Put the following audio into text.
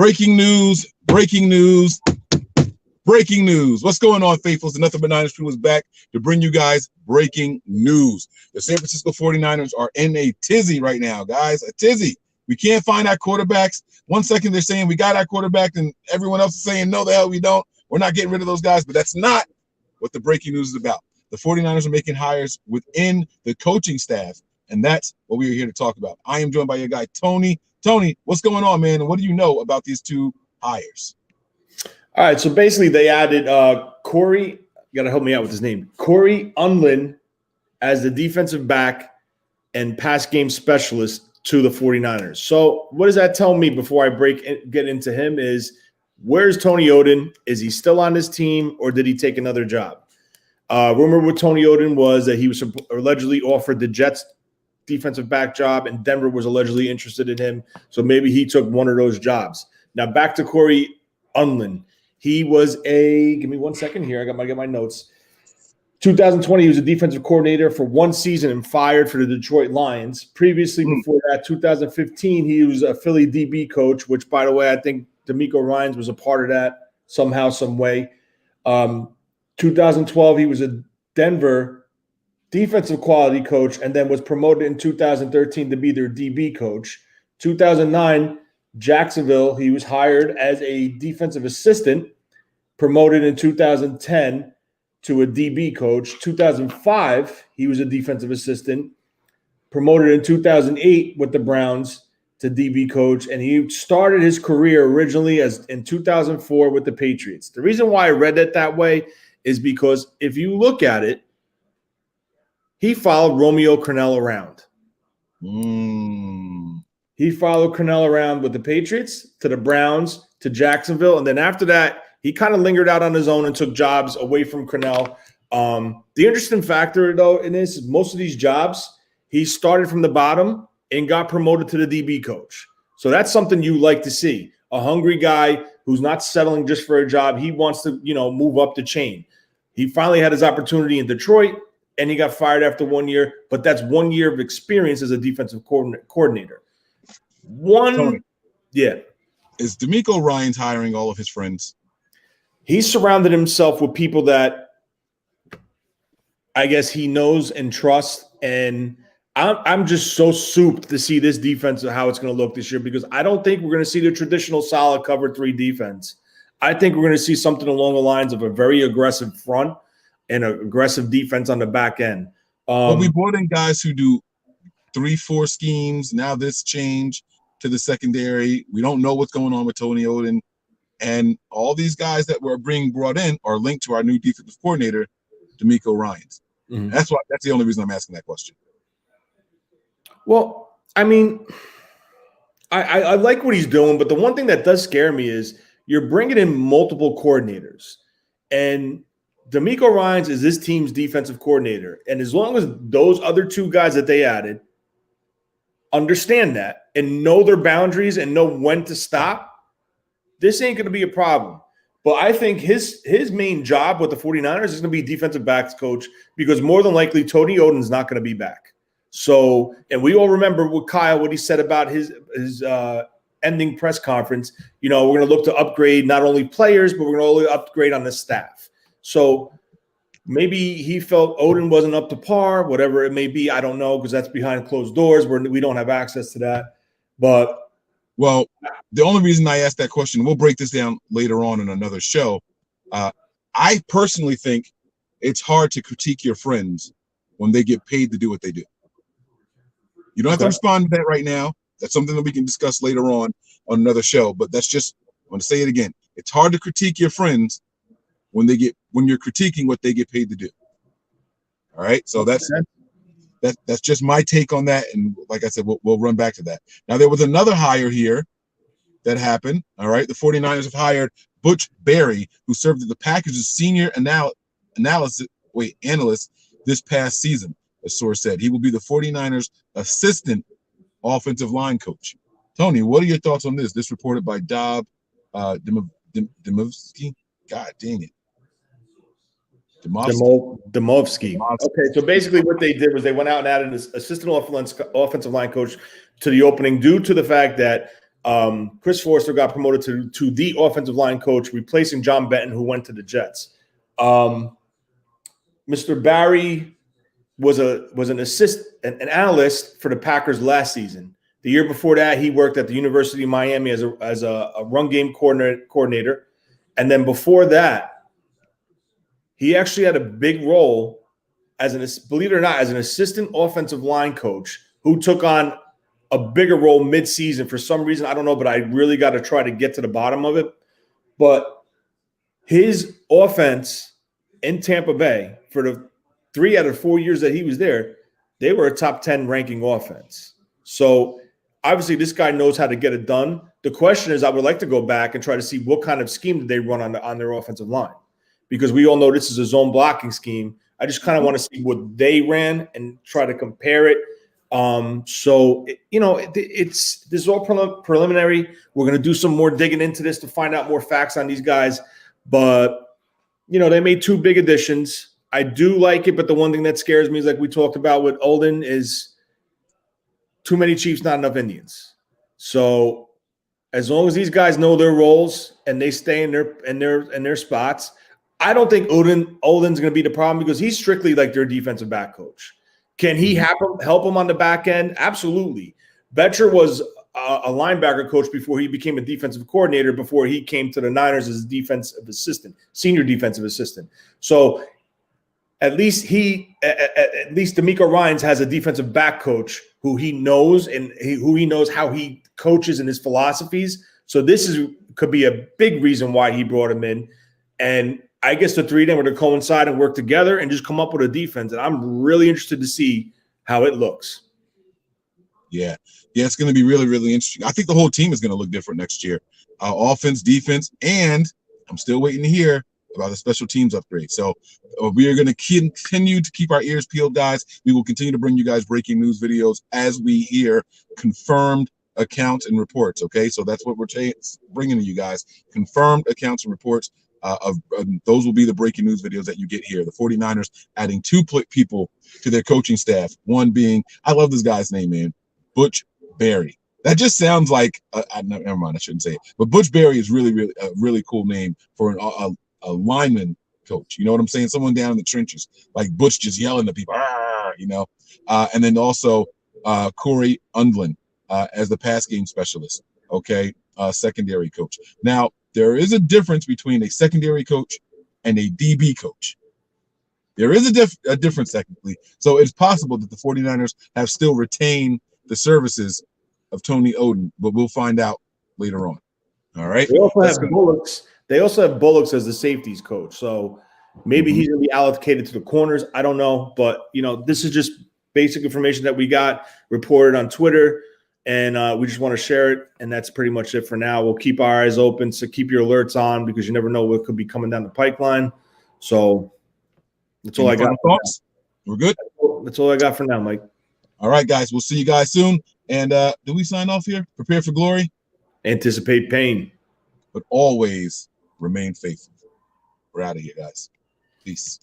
Breaking news, breaking news, breaking news. What's going on, faithfuls? The Nothing But Niners crew is back to bring you guys breaking news. The San Francisco 49ers are in a tizzy right now, guys, a tizzy. We can't find our quarterbacks. 1 second they're saying we got our quarterback, and everyone else is saying, no, the hell we don't. We're not getting rid of those guys, but that's not what the breaking news is about. The 49ers are making hires within the coaching staff, and that's what we are here to talk about. I am joined by your guy, Tony. Tony, what's going on, man? And what do you know about these two hires? All right, so basically they added Corey, you got to help me out with his name, Corey Unlin as the defensive back and pass game specialist to the 49ers. So what does that tell me before I get into him is, where's Tony Oden? Is he still on this team, or did he take another job? Rumor with Tony Oden was that he was allegedly offered the Jets defensive back job, and Denver was allegedly interested in him. So maybe he took one of those jobs. Now back to Corey Unlin. He was give me 1 second here. I got my notes. 2020, he was a defensive coordinator for one season and fired for the Detroit Lions. Previously, before that, 2015, he was a Philly DB coach, which, by the way, I think DeMeco Ryans was a part of that somehow, some way. 2012, he was a Denver defensive quality coach and then was promoted in 2013 to be their DB coach. 2009, Jacksonville, he was hired as a defensive assistant, promoted in 2010 to a DB coach. 2005, he was a defensive assistant, promoted in 2008 with the Browns to DB coach, and he started his career originally as in 2004 with the Patriots. The reason why I read it that way is because if you look at it, he followed Romeo Crennel around. He followed Crennel around with the Patriots to the Browns to Jacksonville, and then after that, he kind of lingered out on his own and took jobs away from Crennel. The interesting factor, though, in this is most of these jobs, he started from the bottom and got promoted to the DB coach. So that's something you like to see. A hungry guy who's not settling just for a job. He wants to, move up the chain. He finally had his opportunity in Detroit, and he got fired after 1 year, but that's 1 year of experience as a defensive coordinator. Tony, yeah. Is DeMeco Ryans hiring all of his friends? He's surrounded himself with people that I guess he knows and trusts, and I'm just so souped to see this defense and how it's going to look this year, because I don't think we're going to see the traditional solid cover 3 defense. I think we're going to see something along the lines of a very aggressive front and an aggressive defense on the back end. But we brought in guys who do 3-4 schemes. Now this change to the secondary. We don't know what's going on with Tony Oden. And all these guys that were being brought in are linked to our new defensive coordinator, DeMeco Ryans. Mm-hmm. That's the only reason I'm asking that question. Well, I mean, I like what he's doing, but the one thing that does scare me is you're bringing in multiple coordinators, and DeMeco Ryans is this team's defensive coordinator. And as long as those other 2 guys that they added understand that and know their boundaries and know when to stop, this ain't going to be a problem. But I think his main job with the 49ers is going to be defensive backs coach, because more than likely Tony Oden's not going to be back. So, and we all remember with Kyle, what he said about his ending press conference. We're going to look to upgrade not only players, but we're going to upgrade on the staff. So maybe he felt Oden wasn't up to par, whatever it may be. I don't know, because that's behind closed doors where we don't have access to that. But well, the only reason I asked that question, we'll break this down later on in another show. I personally think it's hard to critique your friends when they get paid to do what they do. You don't have to respond to that right now. That's something that we can discuss later on another show. But that's just, I'm going to say it again. It's hard to critique your friends when you're critiquing what they get paid to do. All right. So that's just my take on that. And like I said, we'll run back to that. Now, there was another hire here that happened. All right. The 49ers have hired Butch Berry, who served as the Packers' senior analyst this past season, a source said. He will be the 49ers' assistant offensive line coach. Tony, what are your thoughts on this? This reported by Dob Demovsky. God dang it. Demovsky. Okay, so basically what they did was they went out and added an assistant offensive line coach to the opening due to the fact that Chris Forster got promoted to the offensive line coach, replacing John Benton, who went to the Jets. Mr. Barry was an analyst for the Packers last season. The year before that, he worked at the University of Miami as a run game coordinator. And then before that, he actually had a big role believe it or not, as an assistant offensive line coach who took on a bigger role mid-season for some reason. I don't know, but I really got to try to get to the bottom of it. But his offense in Tampa Bay for the 3 out of 4 years that he was there, they were a top 10 ranking offense. So obviously this guy knows how to get it done. The question is, I would like to go back and try to see what kind of scheme did they run on their offensive line, because we all know this is a zone blocking scheme. I just kind of want to see what they ran and try to compare it. This is all preliminary. We're going to do some more digging into this to find out more facts on these guys. But, they made 2 big additions. I do like it, but the one thing that scares me is, like we talked about with Unlin, is too many Chiefs, not enough Indians. So as long as these guys know their roles and they stay in their spots, I don't think Unlin's going to be the problem, because he's strictly like their defensive back coach. Can he help him on the back end? Absolutely. Betcher was a linebacker coach before he became a defensive coordinator, before he came to the Niners as a defensive assistant, senior defensive assistant. So at least D'Amico Ryans has a defensive back coach who he knows and who he knows how he coaches and his philosophies. So this could be a big reason why he brought him in. And I guess the 3 of them were to coincide and work together and just come up with a defense. And I'm really interested to see how it looks. Yeah, it's going to be really, really interesting. I think the whole team is going to look different next year. Offense, defense, and I'm still waiting to hear about the special teams upgrade. So we are going to continue to keep our ears peeled, guys. We will continue to bring you guys breaking news videos as we hear confirmed accounts and reports. Okay, so that's what we're bringing to you guys: confirmed accounts and reports. Those will be the breaking news videos that you get here. The 49ers adding 2 people to their coaching staff. One being, I love this guy's name, man, Butch Berry. That just sounds like never mind, I shouldn't say it. But Butch Berry is really, really a really cool name for a lineman coach. You know what I'm saying? Someone down in the trenches, like Butch, just yelling at people. And then also Corey Unlin as the pass game specialist. Okay, secondary coach. Now, there is a difference between a secondary coach and a DB coach. There is a difference technically. So it's possible that the 49ers have still retained the services of Tony Oden, but we'll find out later on. All right. They also have Bullocks. They also have Bullocks as the safeties coach. So maybe he's going to be allocated to the corners. I don't know. But, this is just basic information that we got reported on Twitter. And we just want to share it, and that's pretty much it for now. We'll keep our eyes open, so keep your alerts on, because you never know what could be coming down the pipeline. So that's all I got. We're good? That's all I got for now, Mike. All right, guys. We'll see you guys soon. And do we sign off here? Prepare for glory. Anticipate pain. But always remain faithful. We're out of here, guys. Peace.